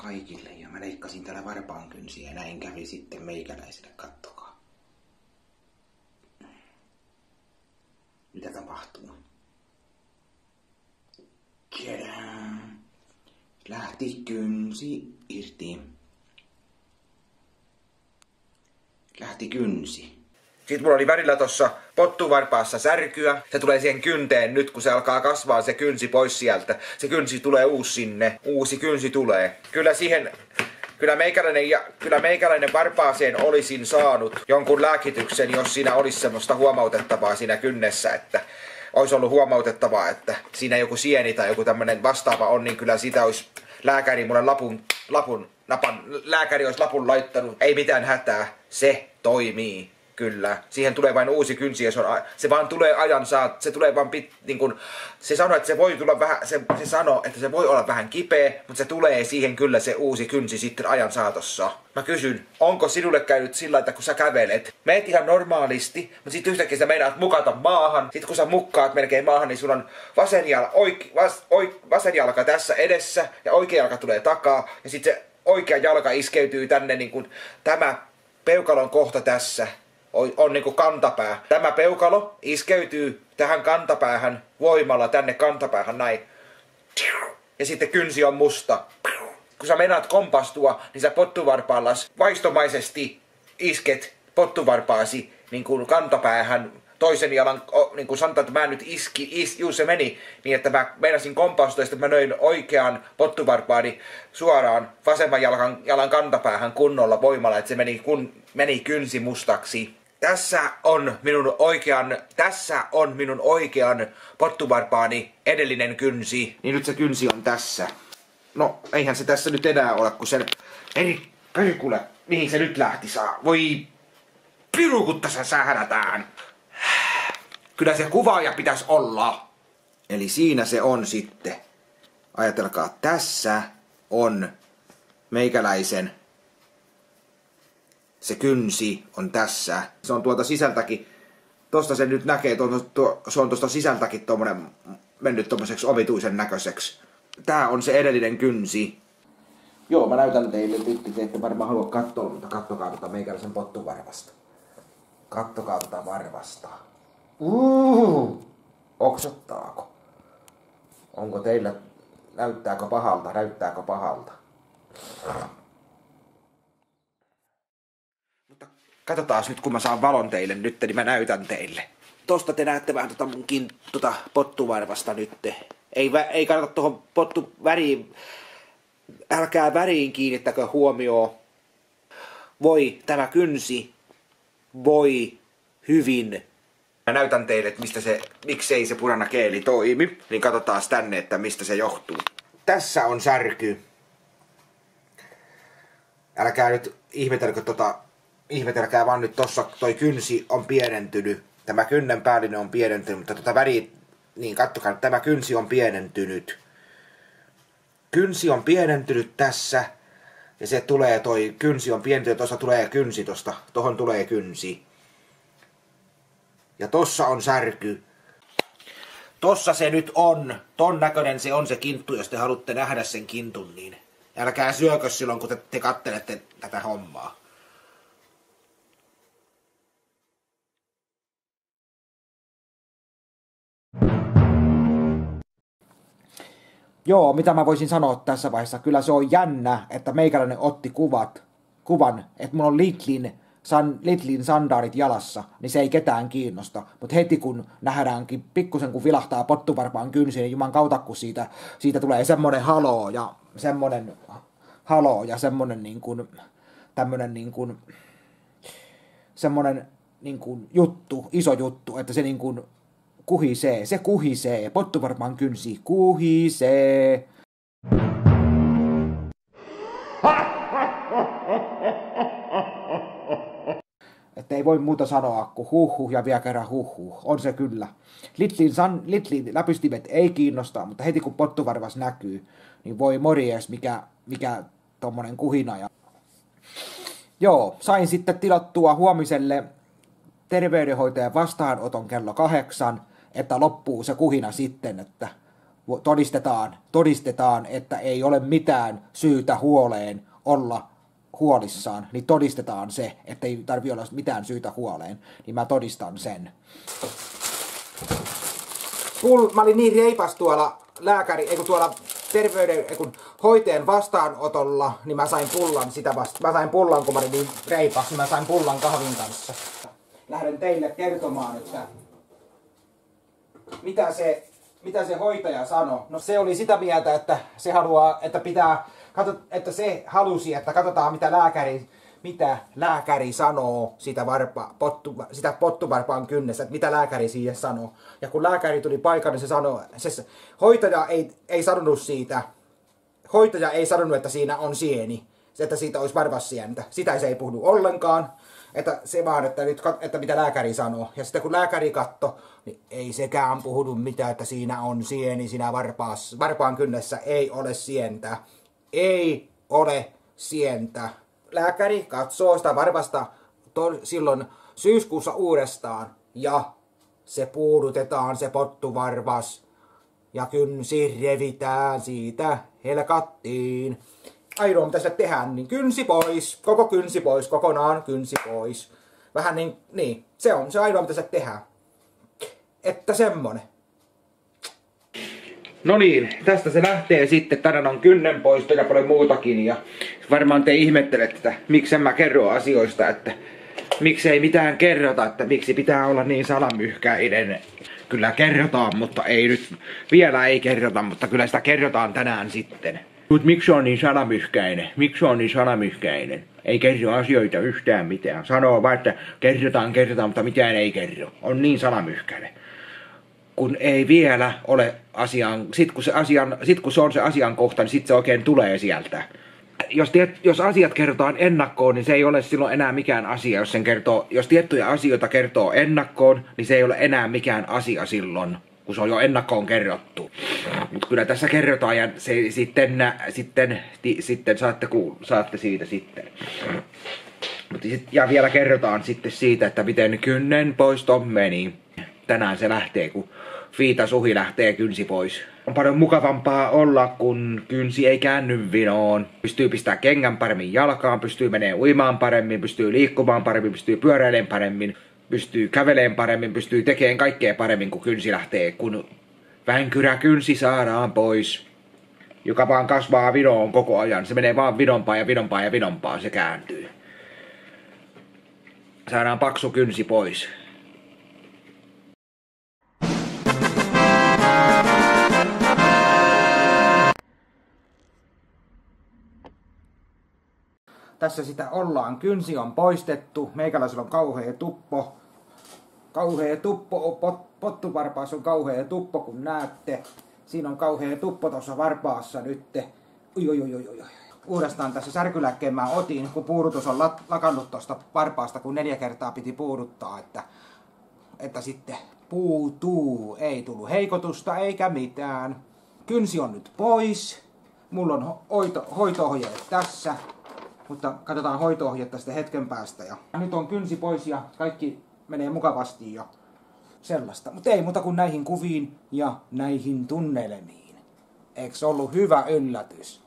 kaikille ja mä leikkasin täällä varpaankynsiä ja näin kävi sitten meikäläiselle, kattokaa. Mitä tapahtuu? Tjadaan! Lähti kynsi irti. Lähti kynsi. Sitten mulla oli välillä tossa pottuvarpaassa särkyä. Se tulee siihen kynteen nyt, kun se alkaa kasvaa se kynsi pois sieltä. Se kynsi tulee uusi sinne. Uusi kynsi tulee. Kyllä meikäläinen varpaaseen olisin saanut jonkun lääkityksen, jos siinä olisi semmoista huomautettavaa siinä kynnessä, että olisi ollut huomautettavaa, että siinä joku sieni tai joku tämmönen vastaava on, niin kyllä siitä olisi lääkäri mulle lääkäri olisi lapun laittanut. Ei mitään hätää, se toimii. Kyllä. Siihen tulee vain uusi kynsi ja se vaan tulee ajan se tulee vaan se sanoo, että se voi tulla vähän, se sanoo, että se voi olla vähän kipeä, mutta se tulee siihen kyllä se uusi kynsi sitten ajan saatossa. Mä kysyn, onko sinulle käynyt sillä, että kun sä kävelet, meet ihan normaalisti, mutta sitten yhtäkkiä sä meinaat mukata maahan. Sitten kun sä mukkaat melkein maahan, niin sulla on vasen jalka tässä edessä ja oikea jalka tulee takaa ja sitten se oikea jalka iskeytyy tänne niin kuin tämä peukalon kohta tässä. On niinku kantapää. Tämä peukalo iskeytyy tähän kantapäähän voimalla tänne kantapäähän näin. Ja sitten kynsi on musta. Kun sä meinaat kompastua, niin sä pottuvarpaallas vaistomaisesti isket pottuvarpaasi niin kuin kantapäähän toisen jalan, niin kuin sanotaan, että mä nyt se meni niin, että mä meinasin kompastua, ja sitten mä nöin oikean pottuvarpaani suoraan vasemman jalan kantapäähän kunnolla voimalla, että se meni kynsi mustaksi. Tässä on minun oikean pottuvarpaani edellinen kynsi. Niin nyt se kynsi on tässä. No, eihän se tässä nyt enää ole, kun se... Perkule, mihin se nyt lähti saa? Voi piru, kun tässä sähädätään. Kyllä se kuvaaja pitäisi olla. Eli siinä se on sitten. Ajatelkaa, tässä on meikäläisen. Se kynsi on tässä. Se on tuolta sisältäkin. Tosta se nyt näkee, se on tuosta sisältäkin tommonen mennyt tommoseksi omituisen näköiseksi. Tää on se edellinen kynsi. Joo, mä näytän teille nyt, te ette varmaan halua katsoa, mutta kattokaa tota meikäläisen pottuvarvasta. Kattokaa tota varvasta. Oksottaako? Onko teillä, näyttääkö pahalta? Mutta katsotaan nyt, kun mä saan valon teille nyt, niin mä näytän teille. Tosta te näette vähän munkin pottuvarvasta nyt. Ei kannata tuohon pottuväriin, älkää väriin kiinnittäkö huomioon. Tämä kynsi voi hyvin. Mä näytän teille, että miksei se punainen keeli toimi. Niin katsotaan tänne, että mistä se johtuu. Tässä on särky. Älkää nyt ihmetelkää vaan nyt tossa toi kynsi on pienentynyt. Tämä kynnen päällinen on pienentynyt, mutta niin kattokaa, tämä kynsi on pienentynyt. Kynsi on pienentynyt tässä. Ja se tulee kynsi on pienentynyt, tossa tulee kynsi tohon tulee kynsi. Ja tossa on särky. Tossa se nyt on. Ton näköinen se on se kinttu, jos te haluatte nähdä sen kintun, niin älkää syökö silloin, kun te kattelette tätä hommaa. Joo, mitä mä voisin sanoa tässä vaiheessa? Kyllä se on jännä, että meikäläinen otti kuvan, että mulla on Lidlin sandaalit jalassa, niin se ei ketään kiinnosta. Mutta heti kun nähdäänkin pikkusen kun vilahtaa pottuvarpaan kynsi, niin juman kautta kun siitä tulee semmonen haloo ja semmonen niin kuin tämmönen niin kuin semmonen niin kuin iso juttu, että se niin kuin kuhisee, pottuvarpaan kynsi kuhisee. Että ei voi muuta sanoa kuin huhhuh ja vielä kerran huhhuh. On se kyllä. Lidlin läpystimet ei kiinnosta, mutta heti kun pottuvarvas näkyy, niin voi morjes mikä tommonen kuhina. Joo, sain sitten tilattua huomiselle terveydenhoitajan vastaanoton kello 8, että loppuu se kuhina sitten, että todistetaan, että ei ole mitään syytä huoleen olla huolissaan, niin todistetaan se, että ei tarvitse olla mitään syytä huoleen, niin mä todistan sen. Mä olin niin reipas tuolla tuolla hoitajan vastaanotolla, niin mä sain pullan, kun mä olin niin reipas, niin mä sain pullan kahvin kanssa. Lähden teille kertomaan, että mitä se hoitaja sanoi. No se oli sitä mieltä, että se haluaa, että se halusi, että katsotaan mitä lääkäri sanoo sitä pottuvarpaan kynnessä, että mitä lääkäri siihen sanoo. Ja kun lääkäri tuli paikalle, niin hoitaja ei sanonut siitä. Hoitaja ei sanonut, että siinä on sieni, että siitä olisi varvassientä. Sitä se ei puhunut ollenkaan. Että se vaan, että mitä lääkäri sanoo. Ja sitten kun lääkäri katsoi, niin ei sekään puhunut mitään, että siinä on sieni, siinä varpaan kynnessä ei ole sientä. Ei ole sientä. Lääkäri katsoo sitä varvasta silloin syyskuussa uudestaan ja se puudutetaan se pottuvarvas ja kynsi revitään siitä helkattiin. Ainoa mitä sille tehdään, niin kynsi pois, koko kynsi pois, kokonaan kynsi pois. Vähän niin, se on se ainoa mitä sille tehdään. Että semmonen. No niin, tästä se lähtee sitten. Tänään on kynnenpoisto ja paljon muutakin. Ja varmaan te ihmettelette, että miksi mä kerron asioista, että miksi ei mitään kerrota, että miksi pitää olla niin salamyhkäinen. Kyllä kerrotaan, mutta ei nyt, vielä ei kerrota, mutta kyllä sitä kerrotaan tänään sitten. Mut miksi on niin salamyhkäinen? Miksi on niin salamyhkäinen? Ei kerro asioita yhtään mitään. Sanoo vaan, että kerrotaan, mutta mitään ei kerro. On niin salamyhkäinen. Kun ei vielä ole asian, sit kun se on se asiankohta, niin sit se oikein tulee sieltä. Jos asiat kerrotaan ennakkoon, niin se ei ole silloin enää mikään asia. Jos tiettyjä asioita kertoo ennakkoon, niin se ei ole enää mikään asia silloin, kun se on jo ennakkoon kerrottu. Mutta kyllä tässä kerrotaan ja se sitten saatte siitä sitten. Ja vielä kerrotaan sitten siitä, että miten kynnenpoisto meni. Tänään se lähtee, kun Fiita Suhi lähtee kynsi pois. On paljon mukavampaa olla, kun kynsi ei käänny vinoon. Pystyy pistämään kengän paremmin jalkaan, pystyy menemään uimaan paremmin, pystyy liikkumaan paremmin, pystyy pyöräilemään paremmin, pystyy kävelemään paremmin, pystyy tekemään kaikkea paremmin, kun kynsi lähtee. Kun vänkyrä kynsi saadaan pois, joka vaan kasvaa vinoon koko ajan. Se menee vaan vinompaa ja vinompaa ja vinompaa, se kääntyy. Saadaan paksu kynsi pois. Tässä sitä ollaan. Kynsi on poistettu. Meikäläisellä on kauhea tuppo. Pottuvarpaassa on kauhea tuppo, kun näette. Siinä on kauhea tuppo tuossa varpaassa nytte. Uudestaan tässä särkylääkkeen mä otin, kun puudutus on lakannut tuosta varpaasta, kun 4 kertaa piti puuduttaa, että sitten puutuu. Ei tullut heikotusta eikä mitään. Kynsi on nyt pois. Mulla on hoito-ohjeet tässä. Mutta katsotaan hoito-ohjetta sitten hetken päästä. Ja nyt on kynsi pois ja kaikki menee mukavasti ja sellaista. Mutta ei muuta kuin näihin kuviin ja näihin tunnelmiin. Eikö ollut hyvä yllätys?